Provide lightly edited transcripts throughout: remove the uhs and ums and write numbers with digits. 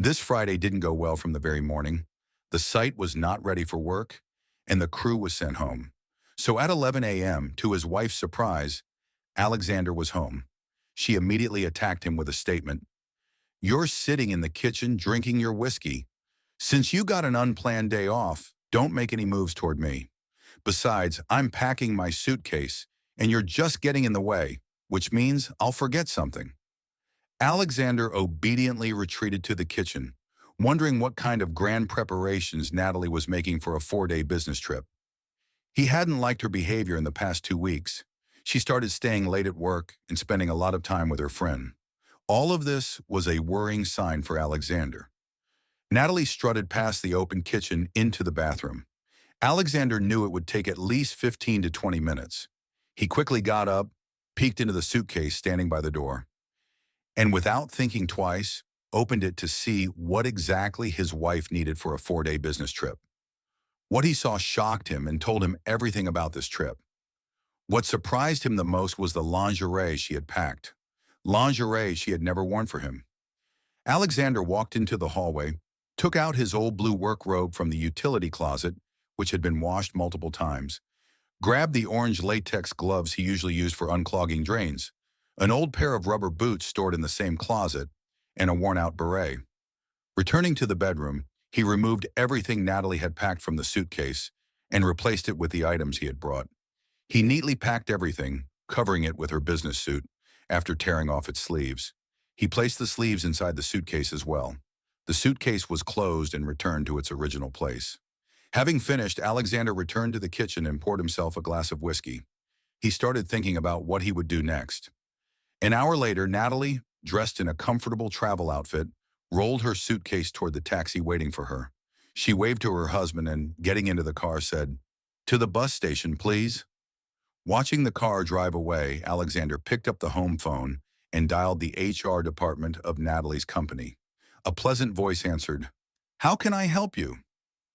This Friday didn't go well from the very morning. The site was not ready for work, and the crew was sent home. So at 11 a.m., to his wife's surprise, Alexander was home. She immediately attacked him with a statement. "You're sitting in the kitchen drinking your whiskey. Since you got an unplanned day off, don't make any moves toward me. Besides, I'm packing my suitcase, and you're just getting in the way, which means I'll forget something." Alexander obediently retreated to the kitchen, wondering what kind of grand preparations Natalie was making for a 4-day business trip. He hadn't liked her behavior in the past 2 weeks. She started staying late at work and spending a lot of time with her friend. All of this was a worrying sign for Alexander. Natalie strutted past the open kitchen into the bathroom. Alexander knew it would take at least 15 to 20 minutes. He quickly got up, peeked into the suitcase standing by the door, and without thinking twice, opened it to see what exactly his wife needed for a 4-day business trip. What he saw shocked him and told him everything about this trip. What surprised him the most was the lingerie she had packed. Lingerie she had never worn for him. Alexander walked into the hallway, took out his old blue work robe from the utility closet, which had been washed multiple times, grabbed the orange latex gloves he usually used for unclogging drains, an old pair of rubber boots stored in the same closet, and a worn-out beret. Returning to the bedroom, he removed everything Natalie had packed from the suitcase and replaced it with the items he had brought. He neatly packed everything, covering it with her business suit, after tearing off its sleeves. He placed the sleeves inside the suitcase as well. The suitcase was closed and returned to its original place. Having finished, Alexander returned to the kitchen and poured himself a glass of whiskey. He started thinking about what he would do next. An hour later, Natalie, dressed in a comfortable travel outfit, rolled her suitcase toward the taxi waiting for her. She waved to her husband and, getting into the car, said, "To the bus station, please." Watching the car drive away, Alexander picked up the home phone and dialed the HR department of Natalie's company. A pleasant voice answered, "How can I help you?"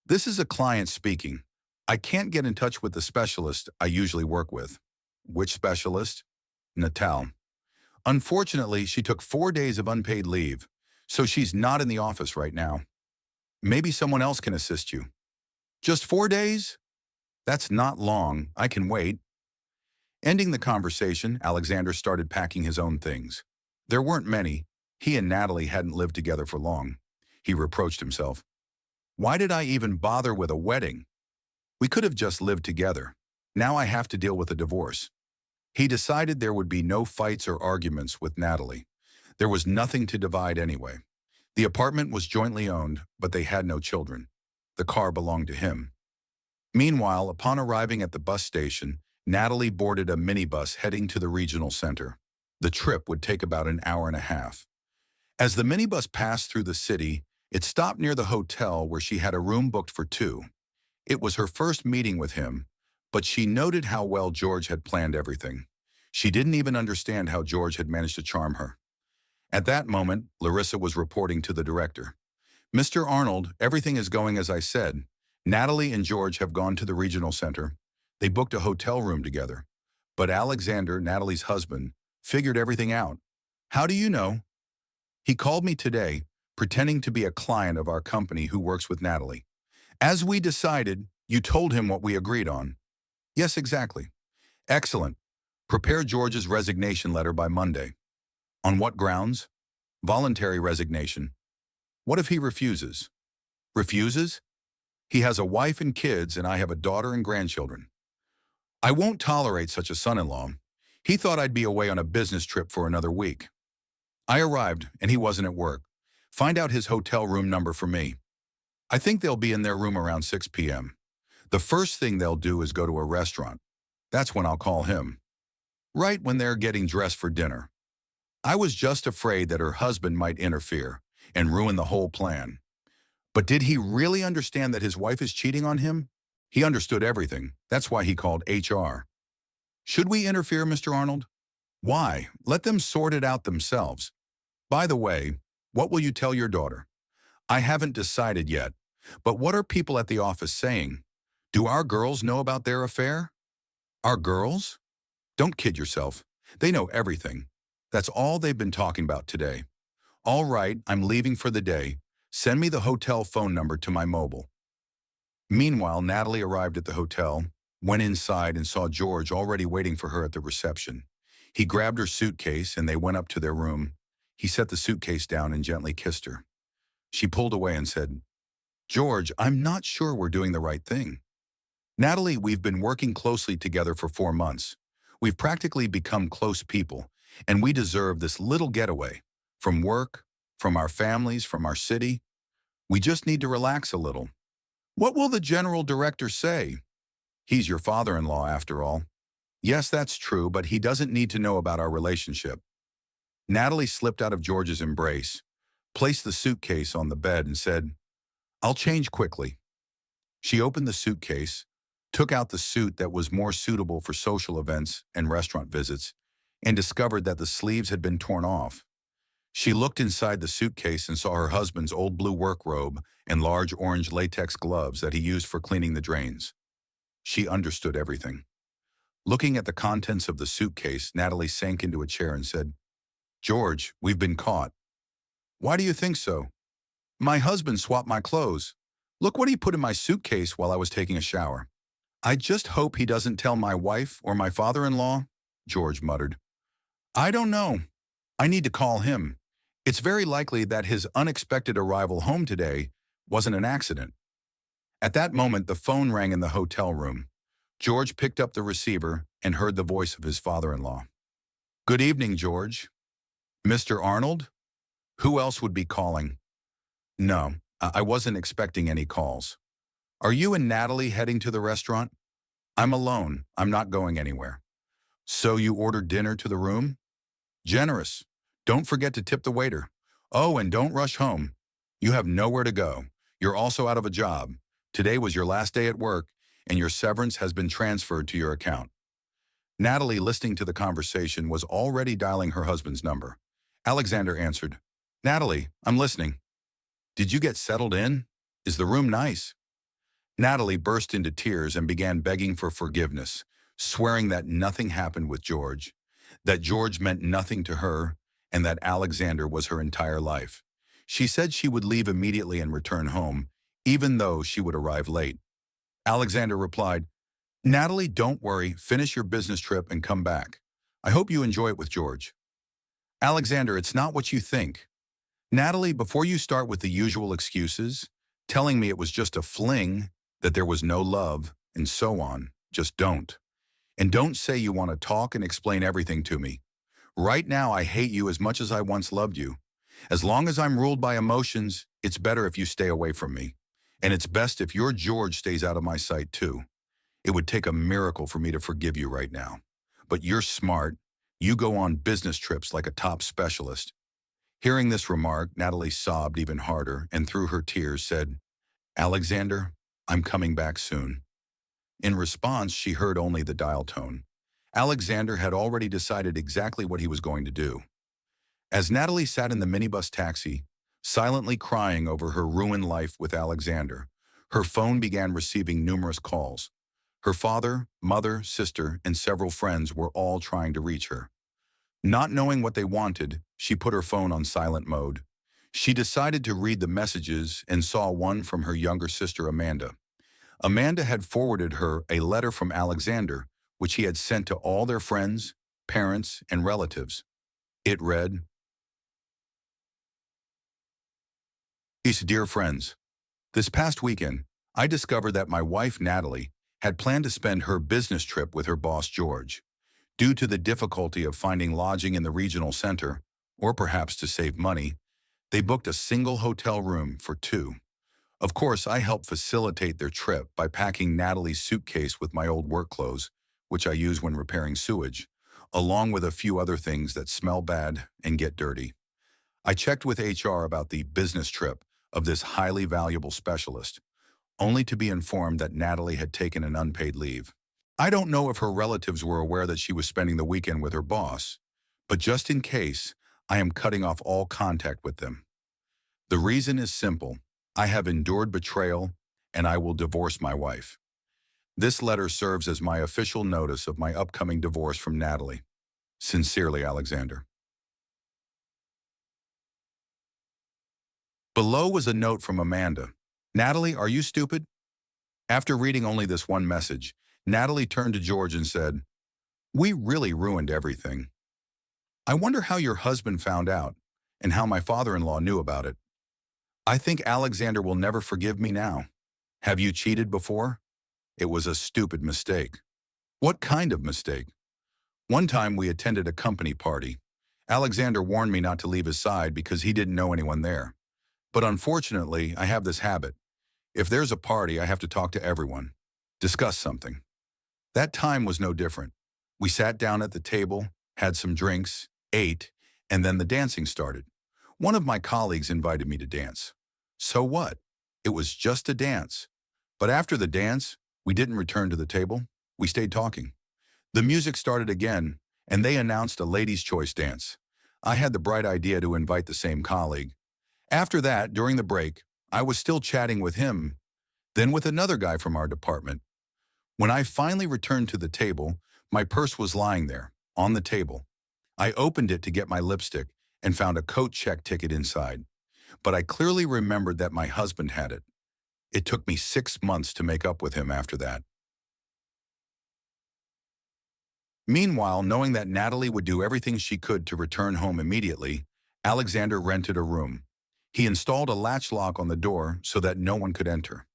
"This is a client speaking. I can't get in touch with the specialist I usually work with." "Which specialist?" "Natal. Unfortunately, she took 4 days of unpaid leave, so she's not in the office right now. Maybe someone else can assist you." "Just 4 days? That's not long. I can wait." Ending the conversation, Alexander started packing his own things. There weren't many. He and Natalie hadn't lived together for long. He reproached himself. "Why did I even bother with a wedding? We could have just lived together. Now I have to deal with a divorce." He decided there would be no fights or arguments with Natalie. There was nothing to divide anyway. The apartment was jointly owned, but they had no children. The car belonged to him. Meanwhile, upon arriving at the bus station, Natalie boarded a minibus heading to the regional center. The trip would take about an hour and a half. As the minibus passed through the city, it stopped near the hotel where she had a room booked for two. It was her first meeting with him, but she noted how well George had planned everything. She didn't even understand how George had managed to charm her. At that moment, Larissa was reporting to the director. "Mr. Arnold, everything is going as I said. Natalie and George have gone to the regional center. They booked a hotel room together. But Alexander, Natalie's husband, figured everything out." "How do you know?" "He called me today, pretending to be a client of our company who works with Natalie. As we decided, you told him what we agreed on." "Yes, exactly." "Excellent. Prepare George's resignation letter by Monday." "On what grounds?" "Voluntary resignation." "What if he refuses?" "Refuses? He has a wife and kids, and I have a daughter and grandchildren. I won't tolerate such a son-in-law. He thought I'd be away on a business trip for another week. I arrived, and he wasn't at work. Find out his hotel room number for me. I think they'll be in their room around 6 p.m. The first thing they'll do is go to a restaurant. That's when I'll call him. Right when they're getting dressed for dinner." I was just afraid that her husband might interfere and ruin the whole plan. But did he really understand that his wife is cheating on him? He understood everything. That's why he called HR. "Should we interfere, Mr. Arnold?" "Why? Let them sort it out themselves. By the way, what will you tell your daughter?" "I haven't decided yet. But what are people at the office saying? Do our girls know about their affair?" "Our girls? Don't kid yourself. They know everything. That's all they've been talking about today." "All right, I'm leaving for the day. Send me the hotel phone number to my mobile. Meanwhile, Natalie arrived at the hotel, went inside and saw George already waiting for her at the reception. He grabbed her suitcase and they went up to their room. He set the suitcase down and gently kissed her. She pulled away and said, "George, I'm not sure we're doing the right thing. Natalie, we've been working closely together for 4 months. We've practically become close people, and we deserve this little getaway. From work, from our families, from our city. We just need to relax a little. What will the general director say? He's your father-in-law, after all." "Yes, that's true, but he doesn't need to know about our relationship." Natalie slipped out of George's embrace, placed the suitcase on the bed and said, "I'll change quickly." She opened the suitcase, took out the suit that was more suitable for social events and restaurant visits, and discovered that the sleeves had been torn off. She looked inside the suitcase and saw her husband's old blue work robe and large orange latex gloves that he used for cleaning the drains. She understood everything. Looking at the contents of the suitcase, Natalie sank into a chair and said, "George, we've been caught." "Why do you think so?" "My husband swapped my clothes. Look what he put in my suitcase while I was taking a shower." "I just hope he doesn't tell my wife or my father-in-law," George muttered. "I don't know. I need to call him. It's very likely that his unexpected arrival home today wasn't an accident." At that moment, the phone rang in the hotel room. George picked up the receiver and heard the voice of his father-in-law. "Good evening, George." "Mr. Arnold? Who else would be calling?" "No, I wasn't expecting any calls." "Are you and Natalie heading to the restaurant?" "I'm alone. I'm not going anywhere." "So you ordered dinner to the room?" "Generous. Don't forget to tip the waiter. Oh, and don't rush home. You have nowhere to go. You're also out of a job. Today was your last day at work, and your severance has been transferred to your account." Natalie, listening to the conversation, was already dialing her husband's number. Alexander answered. "Natalie, I'm listening. Did you get settled in? Is the room nice?" Natalie burst into tears and began begging for forgiveness, swearing that nothing happened with George, that George meant nothing to her, and that Alexander was her entire life. She said she would leave immediately and return home, even though she would arrive late. Alexander replied, "Natalie, don't worry, finish your business trip and come back. I hope you enjoy it with George." "Alexander, it's not what you think. Natalie, before you start with the usual excuses, telling me it was just a fling, that there was no love, and so on, just don't. And don't say you want to talk and explain everything to me. Right now, I hate you as much as I once loved you. As long as I'm ruled by emotions, it's better if you stay away from me. And it's best if your George stays out of my sight too. It would take a miracle for me to forgive you right now. But you're smart. You go on business trips like a top specialist." Hearing this remark, Natalie sobbed even harder and through her tears said, "Alexander, I'm coming back soon." In response, she heard only the dial tone. Alexander had already decided exactly what he was going to do. As Natalie sat in the minibus taxi, silently crying over her ruined life with Alexander, her phone began receiving numerous calls. Her father, mother, sister, and several friends were all trying to reach her. Not knowing what they wanted, she put her phone on silent mode. She decided to read the messages and saw one from her younger sister, Amanda. Amanda had forwarded her a letter from Alexander, which he had sent to all their friends, parents, and relatives. It read, "Dear friends, this past weekend, I discovered that my wife, Natalie, had planned to spend her business trip with her boss, George. Due to the difficulty of finding lodging in the regional center, or perhaps to save money, they booked a single hotel room for two. Of course, I helped facilitate their trip by packing Natalie's suitcase with my old work clothes, which I use when repairing sewage, along with a few other things that smell bad and get dirty. I checked with HR about the business trip of this highly valuable specialist, only to be informed that Natalie had taken an unpaid leave. I don't know if her relatives were aware that she was spending the weekend with her boss, but just in case, I am cutting off all contact with them. The reason is simple. I have endured betrayal, and I will divorce my wife. This letter serves as my official notice of my upcoming divorce from Natalie. Sincerely, Alexander." Below was a note from Amanda. Natalie, are you stupid? After reading only this one message, Natalie turned to George and said, "We really ruined everything. I wonder how your husband found out and how my father-in-law knew about it. I think Alexander will never forgive me now. Have you cheated before? It was a stupid mistake." "What kind of mistake?" "One time we attended a company party. Alexander warned me not to leave his side because he didn't know anyone there. But unfortunately, I have this habit. If there's a party, I have to talk to everyone, discuss something. That time was no different. We sat down at the table, had some drinks, ate, and then the dancing started. One of my colleagues invited me to dance. So what? It was just a dance. But after the dance, we didn't return to the table. We stayed talking. The music started again, and they announced a ladies' choice dance. I had the bright idea to invite the same colleague. After that, during the break, I was still chatting with him, then with another guy from our department. When I finally returned to the table, my purse was lying there, on the table. I opened it to get my lipstick and found a coat check ticket inside. But I clearly remembered that my husband had it. It took me 6 months to make up with him after that. Meanwhile, knowing that Natalie would do everything she could to return home immediately, Alexander rented a room. He installed a latch lock on the door so that no one could enter.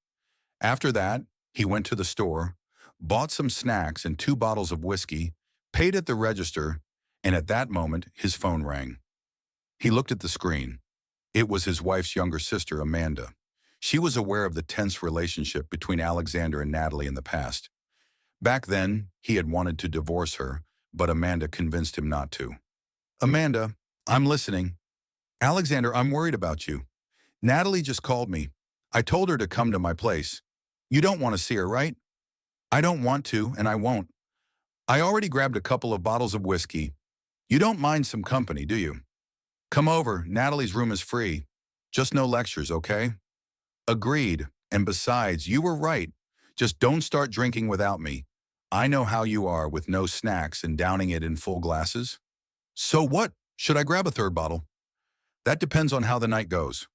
After that, he went to the store, bought some snacks and 2 bottles of whiskey, paid at the register, and at that moment, his phone rang. He looked at the screen. It was his wife's younger sister, Amanda. She was aware of the tense relationship between Alexander and Natalie in the past. Back then, he had wanted to divorce her, but Amanda convinced him not to. "Amanda, I'm listening." "Alexander, I'm worried about you. Natalie just called me. I told her to come to my place. You don't want to see her, right?" "I don't want to, and I won't. I already grabbed a couple of bottles of whiskey. You don't mind some company, do you?" "Come over. Natalie's room is free. Just no lectures, okay?" "Agreed. And besides, you were right. Just don't start drinking without me. I know how you are with no snacks and downing it in full glasses." "So what? Should I grab a 3rd bottle?" "That depends on how the night goes."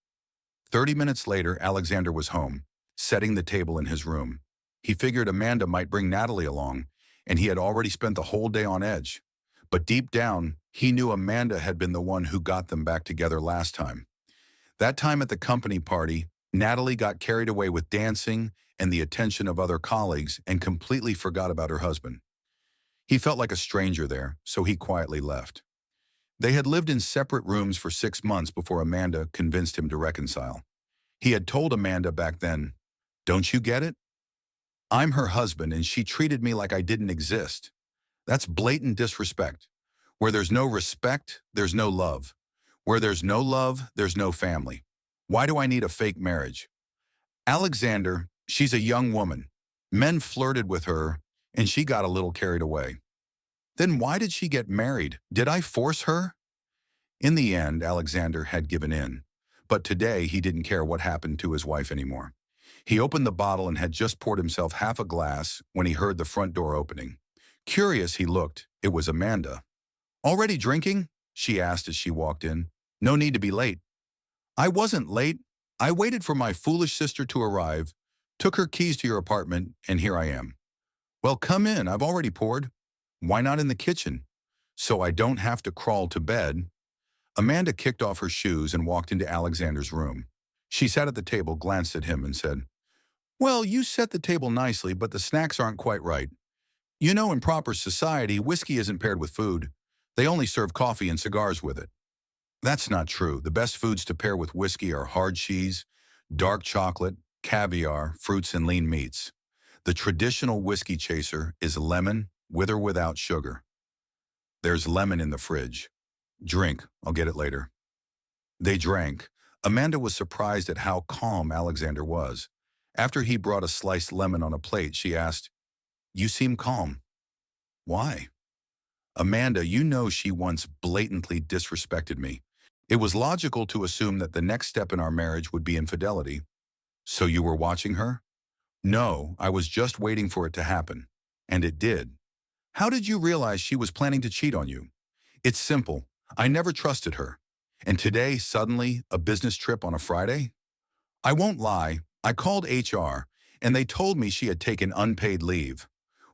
30 minutes later, Alexander was home, setting the table in his room. He figured Amanda might bring Natalie along, and he had already spent the whole day on edge. But deep down, he knew Amanda had been the one who got them back together last time. That time at the company party, Natalie got carried away with dancing and the attention of other colleagues and completely forgot about her husband. He felt like a stranger there, so he quietly left. They had lived in separate rooms for 6 months before Amanda convinced him to reconcile. He had told Amanda back then, "Don't you get it? I'm her husband and she treated me like I didn't exist. That's blatant disrespect. Where there's no respect, there's no love. Where there's no love, there's no family. Why do I need a fake marriage? Alexander, she's a young woman. Men flirted with her and she got a little carried away. Then why did she get married? Did I force her?" In the end, Alexander had given in. But today, he didn't care what happened to his wife anymore. He opened the bottle and had just poured himself half a glass when he heard the front door opening. Curious, he looked. It was Amanda. "Already drinking?" she asked as she walked in. "No need to be late." "I wasn't late. I waited for my foolish sister to arrive, took her keys to your apartment, and here I am." "Well, come in. I've already poured." "Why not in the kitchen?" "So I don't have to crawl to bed." Amanda kicked off her shoes and walked into Alexander's room. She sat at the table, glanced at him, and said, "Well, you set the table nicely, but the snacks aren't quite right. You know, in proper society, whiskey isn't paired with food. They only serve coffee and cigars with it." "That's not true. The best foods to pair with whiskey are hard cheese, dark chocolate, caviar, fruits, and lean meats. The traditional whiskey chaser is lemon, with or without sugar. There's lemon in the fridge. Drink, I'll get it later." They drank. Amanda was surprised at how calm Alexander was. After he brought a sliced lemon on a plate, she asked, "You seem calm. Why?" "Amanda, you know she once blatantly disrespected me. It was logical to assume that the next step in our marriage would be infidelity." "So you were watching her?" "No, I was just waiting for it to happen. And it did." "How did you realize she was planning to cheat on you?" "It's simple. I never trusted her. And today, suddenly, a business trip on a Friday? I won't lie, I called HR, and they told me she had taken unpaid leave.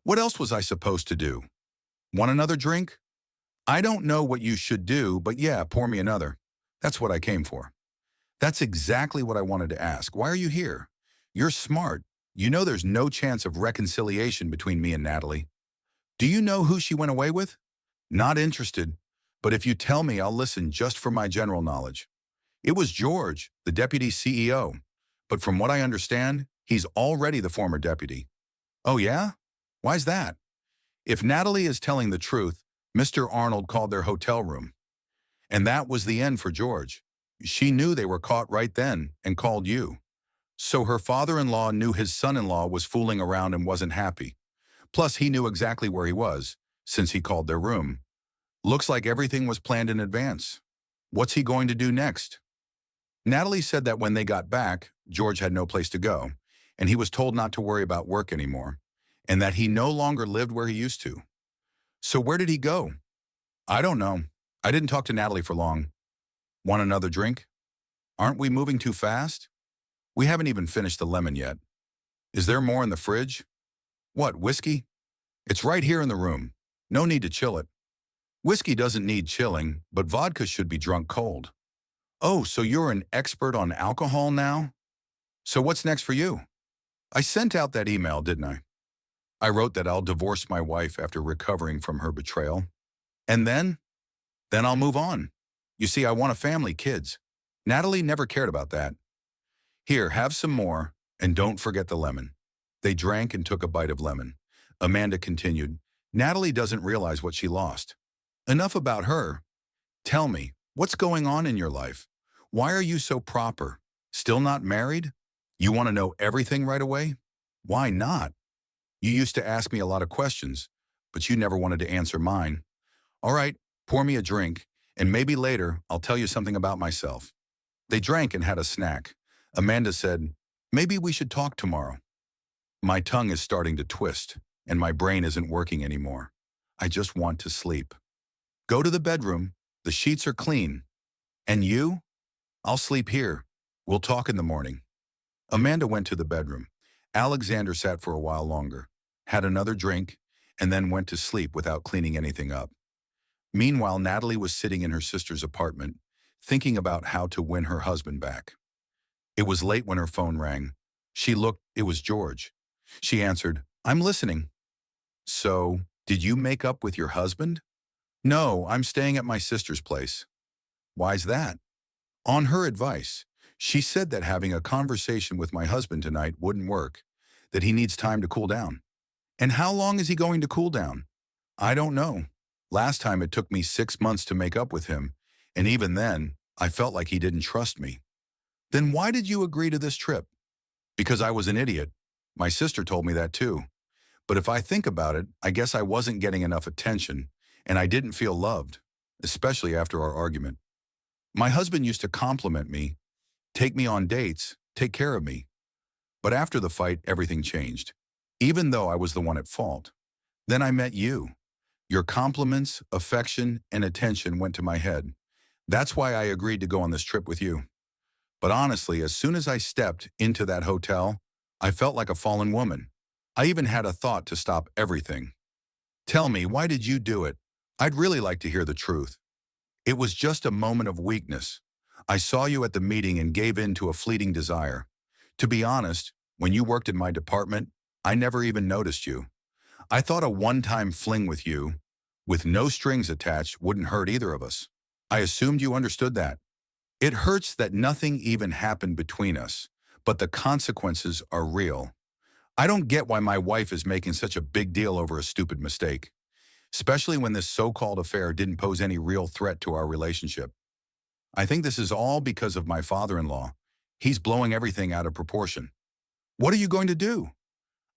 What else was I supposed to do? Want another drink? I don't know what you should do, but yeah, pour me another. That's what I came for. That's exactly what I wanted to ask. Why are you here? You're smart. You know there's no chance of reconciliation between me and Natalie. Do you know who she went away with? Not interested, but if you tell me, I'll listen just for my general knowledge. It was George, the deputy CEO. But from what I understand, he's already the former deputy. Oh yeah? Why's that? If Natalie is telling the truth, Mr. Arnold called their hotel room. And that was the end for George. She knew they were caught right then and called you. So her father-in-law knew his son-in-law was fooling around and wasn't happy. Plus, he knew exactly where he was, since he called their room. Looks like everything was planned in advance. What's he going to do next? Natalie said that when they got back, George had no place to go, and he was told not to worry about work anymore, and that he no longer lived where he used to. So where did he go? I don't know. I didn't talk to Natalie for long. Want another drink? Aren't we moving too fast? We haven't even finished the lemon yet. Is there more in the fridge? What, whiskey? It's right here in the room. No need to chill it. Whiskey doesn't need chilling, but vodka should be drunk cold. Oh, so you're an expert on alcohol now? So what's next for you? I sent out that email, didn't I? I wrote that I'll divorce my wife after recovering from her betrayal. And then? Then I'll move on. You see, I want a family, kids. Natalie never cared about that. Here, have some more, and don't forget the lemon. They drank and took a bite of lemon. Amanda continued, Natalie doesn't realize what she lost. Enough about her. Tell me, what's going on in your life? Why are you so proper? Still not married? You want to know everything right away? Why not? You used to ask me a lot of questions, but you never wanted to answer mine. All right, pour me a drink, and maybe later I'll tell you something about myself. They drank and had a snack. Amanda said, maybe we should talk tomorrow. My tongue is starting to twist, and my brain isn't working anymore. I just want to sleep. Go to the bedroom. The sheets are clean. And you? I'll sleep here. We'll talk in the morning. Amanda went to the bedroom. Alexander sat for a while longer, had another drink, and then went to sleep without cleaning anything up. Meanwhile, Natalie was sitting in her sister's apartment, thinking about how to win her husband back. It was late when her phone rang. She looked, it was George. She answered, I'm listening. So, did you make up with your husband? No, I'm staying at my sister's place. Why's that? On her advice, she said that having a conversation with my husband tonight wouldn't work, that he needs time to cool down. And how long is he going to cool down? I don't know. Last time it took me 6 months to make up with him, and even then, I felt like he didn't trust me. Then why did you agree to this trip? Because I was an idiot. My sister told me that too. But if I think about it, I guess I wasn't getting enough attention, and I didn't feel loved, especially after our argument. My husband used to compliment me, take me on dates, take care of me. But after the fight, everything changed, even though I was the one at fault. Then I met you. Your compliments, affection, and attention went to my head. That's why I agreed to go on this trip with you. But honestly, as soon as I stepped into that hotel, I felt like a fallen woman. I even had a thought to stop everything. Tell me, why did you do it? I'd really like to hear the truth. It was just a moment of weakness. I saw you at the meeting and gave in to a fleeting desire. To be honest, when you worked in my department, I never even noticed you. I thought a one-time fling with you, with no strings attached, wouldn't hurt either of us. I assumed you understood that. It hurts that nothing even happened between us, but the consequences are real. I don't get why my wife is making such a big deal over a stupid mistake, especially when this so-called affair didn't pose any real threat to our relationship. I think this is all because of my father-in-law. He's blowing everything out of proportion. What are you going to do?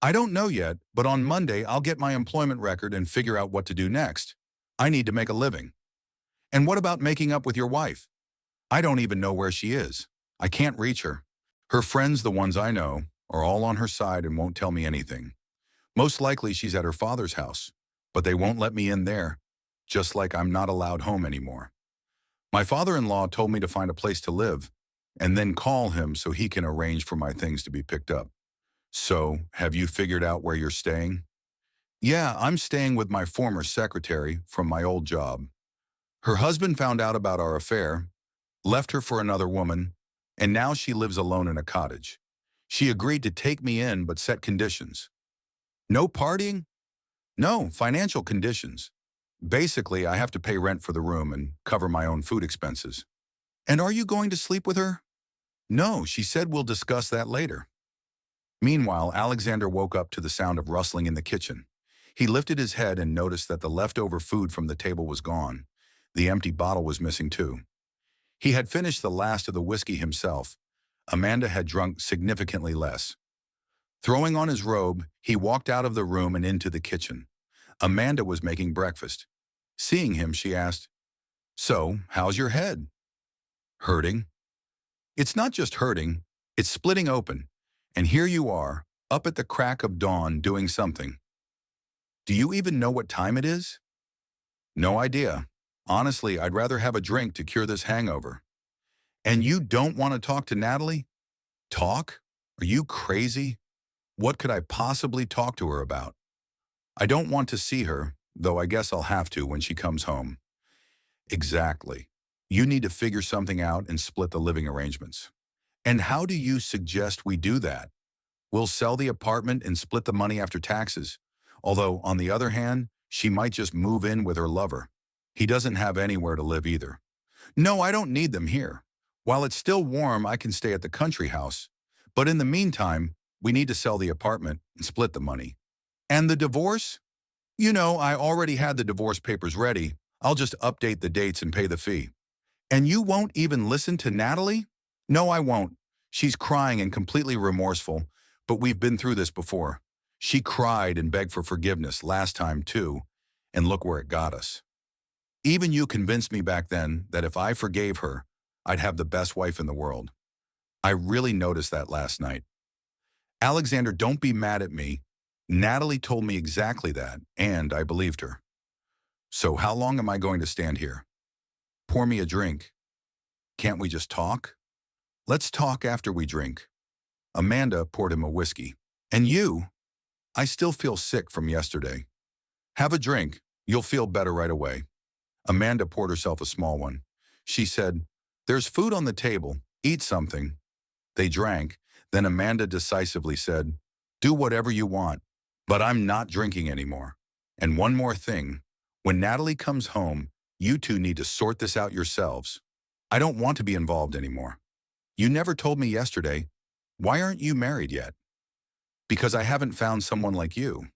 I don't know yet, but on Monday I'll get my employment record and figure out what to do next. I need to make a living. And what about making up with your wife? I don't even know where she is. I can't reach her. Her friends, the ones I know, are all on her side and won't tell me anything. Most likely she's at her father's house, but they won't let me in there, just like I'm not allowed home anymore. My father-in-law told me to find a place to live and then call him so he can arrange for my things to be picked up. So, have you figured out where you're staying? Yeah, I'm staying with my former secretary from my old job. Her husband found out about our affair, left her for another woman, and now she lives alone in a cottage. She agreed to take me in but set conditions. No partying? No, financial conditions. Basically, I have to pay rent for the room and cover my own food expenses. And are you going to sleep with her? No, she said we'll discuss that later. Meanwhile, Alexander woke up to the sound of rustling in the kitchen. He lifted his head and noticed that the leftover food from the table was gone. The empty bottle was missing too. He had finished the last of the whiskey himself. Amanda had drunk significantly less. Throwing on his robe, he walked out of the room and into the kitchen. Amanda was making breakfast. Seeing him, she asked, "So, how's your head?" "Hurting." "It's not just hurting, it's splitting open. And here you are, up at the crack of dawn doing something. Do you even know what time it is?" "No idea. Honestly, I'd rather have a drink to cure this hangover." "And you don't want to talk to Natalie?" "Talk? Are you crazy? What could I possibly talk to her about?" "I don't want to see her, though I guess I'll have to when she comes home." "Exactly. You need to figure something out and split the living arrangements." "And how do you suggest we do that?" "We'll sell the apartment and split the money after taxes. Although, on the other hand, she might just move in with her lover. He doesn't have anywhere to live either." "No, I don't need them here. While it's still warm, I can stay at the country house. But in the meantime, we need to sell the apartment and split the money." "And the divorce?" "You know, I already had the divorce papers ready. I'll just update the dates and pay the fee." "And you won't even listen to Natalie?" "No, I won't. She's crying and completely remorseful, but we've been through this before. She cried and begged for forgiveness last time too, and look where it got us. Even you convinced me back then that if I forgave her, I'd have the best wife in the world. I really noticed that last night." "Alexander, don't be mad at me. Natalie told me exactly that, and I believed her. So how long am I going to stand here?" "Pour me a drink." "Can't we just talk?" "Let's talk after we drink." Amanda poured him a whiskey. "And you?" "I still feel sick from yesterday." "Have a drink. You'll feel better right away." Amanda poured herself a small one. She said, "There's food on the table. Eat something." They drank. Then Amanda decisively said, "Do whatever you want, but I'm not drinking anymore. And one more thing. When Natalie comes home, you two need to sort this out yourselves. I don't want to be involved anymore." "You never told me yesterday. Why aren't you married yet?" "Because I haven't found someone like you."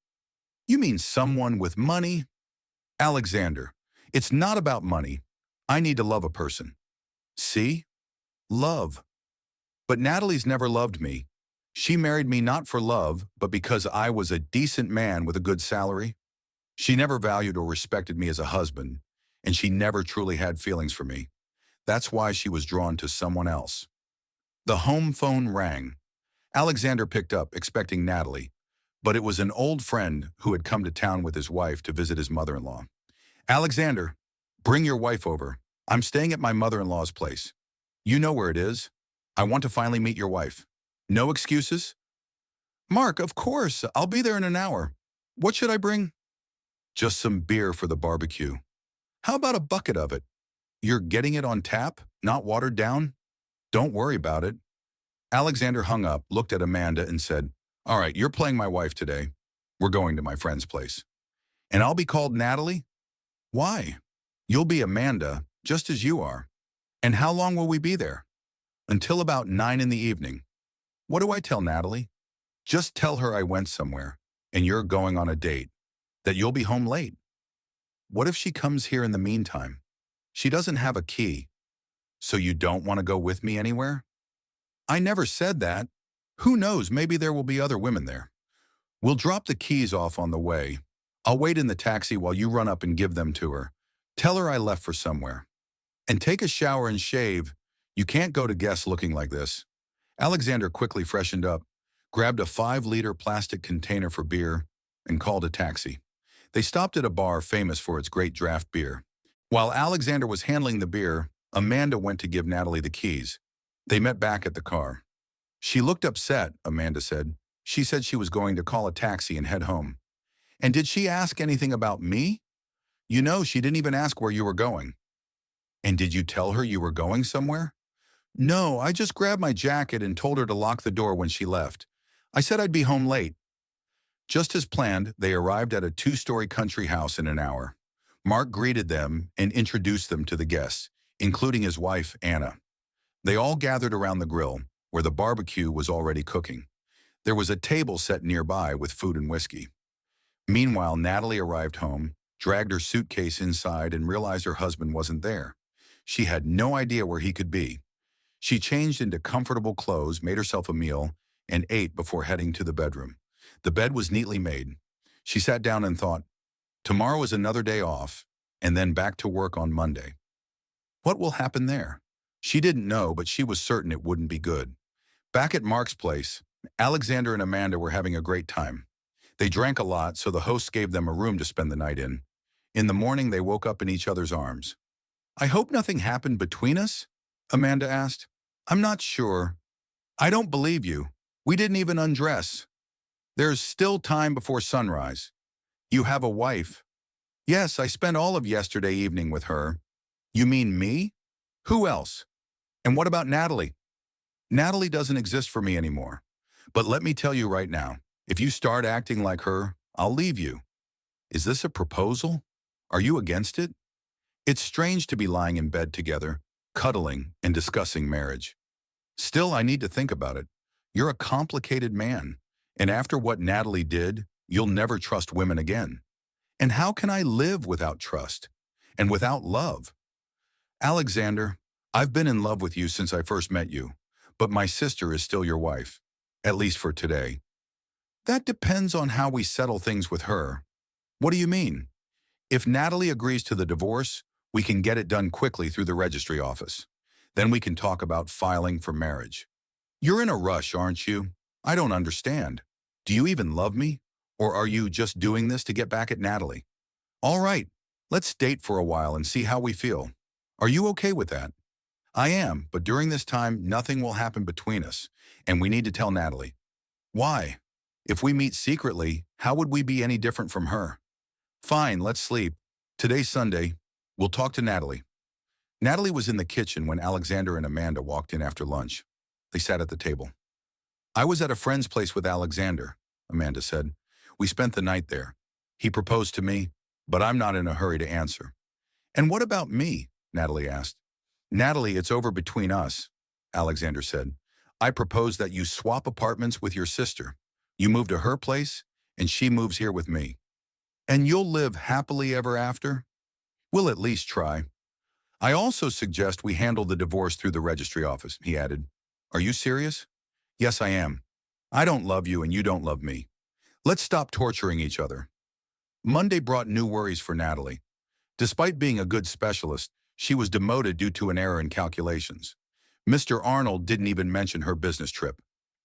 "You mean someone with money?" "Alexander, it's not about money. I need to love a person." "See? Love. But Natalie's never loved me. She married me not for love, but because I was a decent man with a good salary. She never valued or respected me as a husband, and she never truly had feelings for me. That's why she was drawn to someone else." The home phone rang. Alexander picked up, expecting Natalie, but it was an old friend who had come to town with his wife to visit his mother-in-law. "Alexander, bring your wife over. I'm staying at my mother-in-law's place. You know where it is. I want to finally meet your wife. No excuses?" "Mark, of course. I'll be there in an hour. What should I bring?" "Just some beer for the barbecue." "How about a bucket of it?" "You're getting it on tap, not watered down?" "Don't worry about it." Alexander hung up, looked at Amanda, and said, "All right, you're playing my wife today. We're going to my friend's place." "And I'll be called Natalie?" "Why? You'll be Amanda, just as you are." "And how long will we be there?" "Until about 9 in the evening." "What do I tell Natalie?" "Just tell her I went somewhere, and you're going on a date, that you'll be home late." "What if she comes here in the meantime?" "She doesn't have a key." "So you don't want to go with me anywhere?" "I never said that. Who knows, maybe there will be other women there." "We'll drop the keys off on the way. I'll wait in the taxi while you run up and give them to her. Tell her I left for somewhere. And take a shower and shave. You can't go to guests looking like this." Alexander quickly freshened up, grabbed a 5-liter plastic container for beer, and called a taxi. They stopped at a bar famous for its great draft beer. While Alexander was handling the beer, Amanda went to give Natalie the keys. They met back at the car. She looked upset, Amanda said. She said she was going to call a taxi and head home. And did she ask anything about me? You know, she didn't even ask where you were going. And did you tell her you were going somewhere? No, I just grabbed my jacket and told her to lock the door when she left. I said I'd be home late. Just as planned, they arrived at a two-story country house in an hour. Mark greeted them and introduced them to the guests, including his wife, Anna. They all gathered around the grill, where the barbecue was already cooking. There was a table set nearby with food and whiskey. Meanwhile, Natalie arrived home, dragged her suitcase inside, and realized her husband wasn't there. She had no idea where he could be. She changed into comfortable clothes, made herself a meal, and ate before heading to the bedroom. The bed was neatly made. She sat down and thought, tomorrow is another day off, and then back to work on Monday. What will happen there? She didn't know, but she was certain it wouldn't be good. Back at Mark's place, Alexander and Amanda were having a great time. They drank a lot, so the host gave them a room to spend the night in. In the morning, they woke up in each other's arms. I hope nothing happened between us? Amanda asked. I'm not sure. I don't believe you. We didn't even undress. There's still time before sunrise. You have a wife. Yes, I spent all of yesterday evening with her. You mean me? Who else? And what about Natalie? Natalie doesn't exist for me anymore. But let me tell you right now, if you start acting like her, I'll leave you. Is this a proposal? Are you against it? It's strange to be lying in bed together, cuddling and discussing marriage. Still, I need to think about it. You're a complicated man, and after what Natalie did, you'll never trust women again. And how can I live without trust and without love? Alexander, I've been in love with you since I first met you, but my sister is still your wife, at least for today. That depends on how we settle things with her. What do you mean? If Natalie agrees to the divorce, we can get it done quickly through the registry office. Then we can talk about filing for marriage. You're in a rush, aren't you? I don't understand. Do you even love me? Or are you just doing this to get back at Natalie? All right, let's date for a while and see how we feel. Are you okay with that? I am, but during this time, nothing will happen between us, and we need to tell Natalie. Why? If we meet secretly, how would we be any different from her? Fine, let's sleep. Today's Sunday. We'll talk to Natalie. Natalie was in the kitchen when Alexander and Amanda walked in after lunch. They sat at the table. I was at a friend's place with Alexander, Amanda said. We spent the night there. He proposed to me, but I'm not in a hurry to answer. And what about me? Natalie asked. Natalie, it's over between us, Alexander said. I propose that you swap apartments with your sister. You move to her place, and she moves here with me. And you'll live happily ever after? We'll at least try. I also suggest we handle the divorce through the registry office, he added. Are you serious? Yes, I am. I don't love you and you don't love me. Let's stop torturing each other. Monday brought new worries for Natalie. Despite being a good specialist, she was demoted due to an error in calculations. Mr. Arnold didn't even mention her business trip.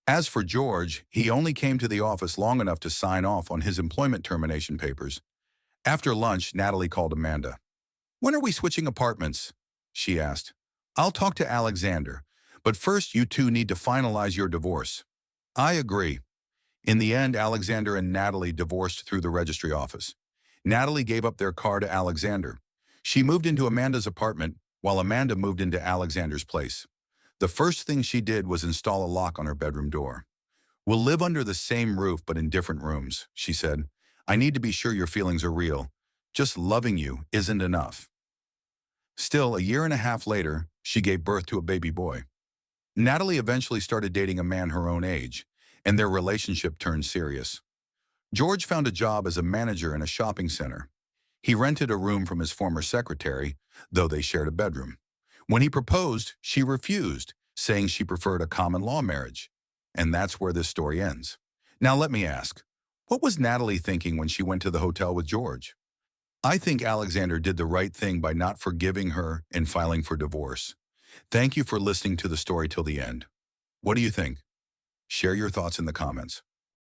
As for George, he only came to the office long enough to sign off on his employment termination papers. After lunch, Natalie called Amanda. When are we switching apartments? She asked. I'll talk to Alexander, but first you two need to finalize your divorce. I agree. In the end, Alexander and Natalie divorced through the registry office. Natalie gave up their car to Alexander. She moved into Amanda's apartment, while Amanda moved into Alexander's place. The first thing she did was install a lock on her bedroom door. We'll live under the same roof but in different rooms, she said. I need to be sure your feelings are real. Just loving you isn't enough. Still, a year and a half later, she gave birth to a baby boy. Natalie eventually started dating a man her own age, and their relationship turned serious. George found a job as a manager in a shopping center. He rented a room from his former secretary, though they shared a bedroom. When he proposed, she refused, saying she preferred a common law marriage. And that's where this story ends. Now let me ask, what was Natalie thinking when she went to the hotel with George? I think Alexander did the right thing by not forgiving her and filing for divorce. Thank you for listening to the story till the end. What do you think? Share your thoughts in the comments.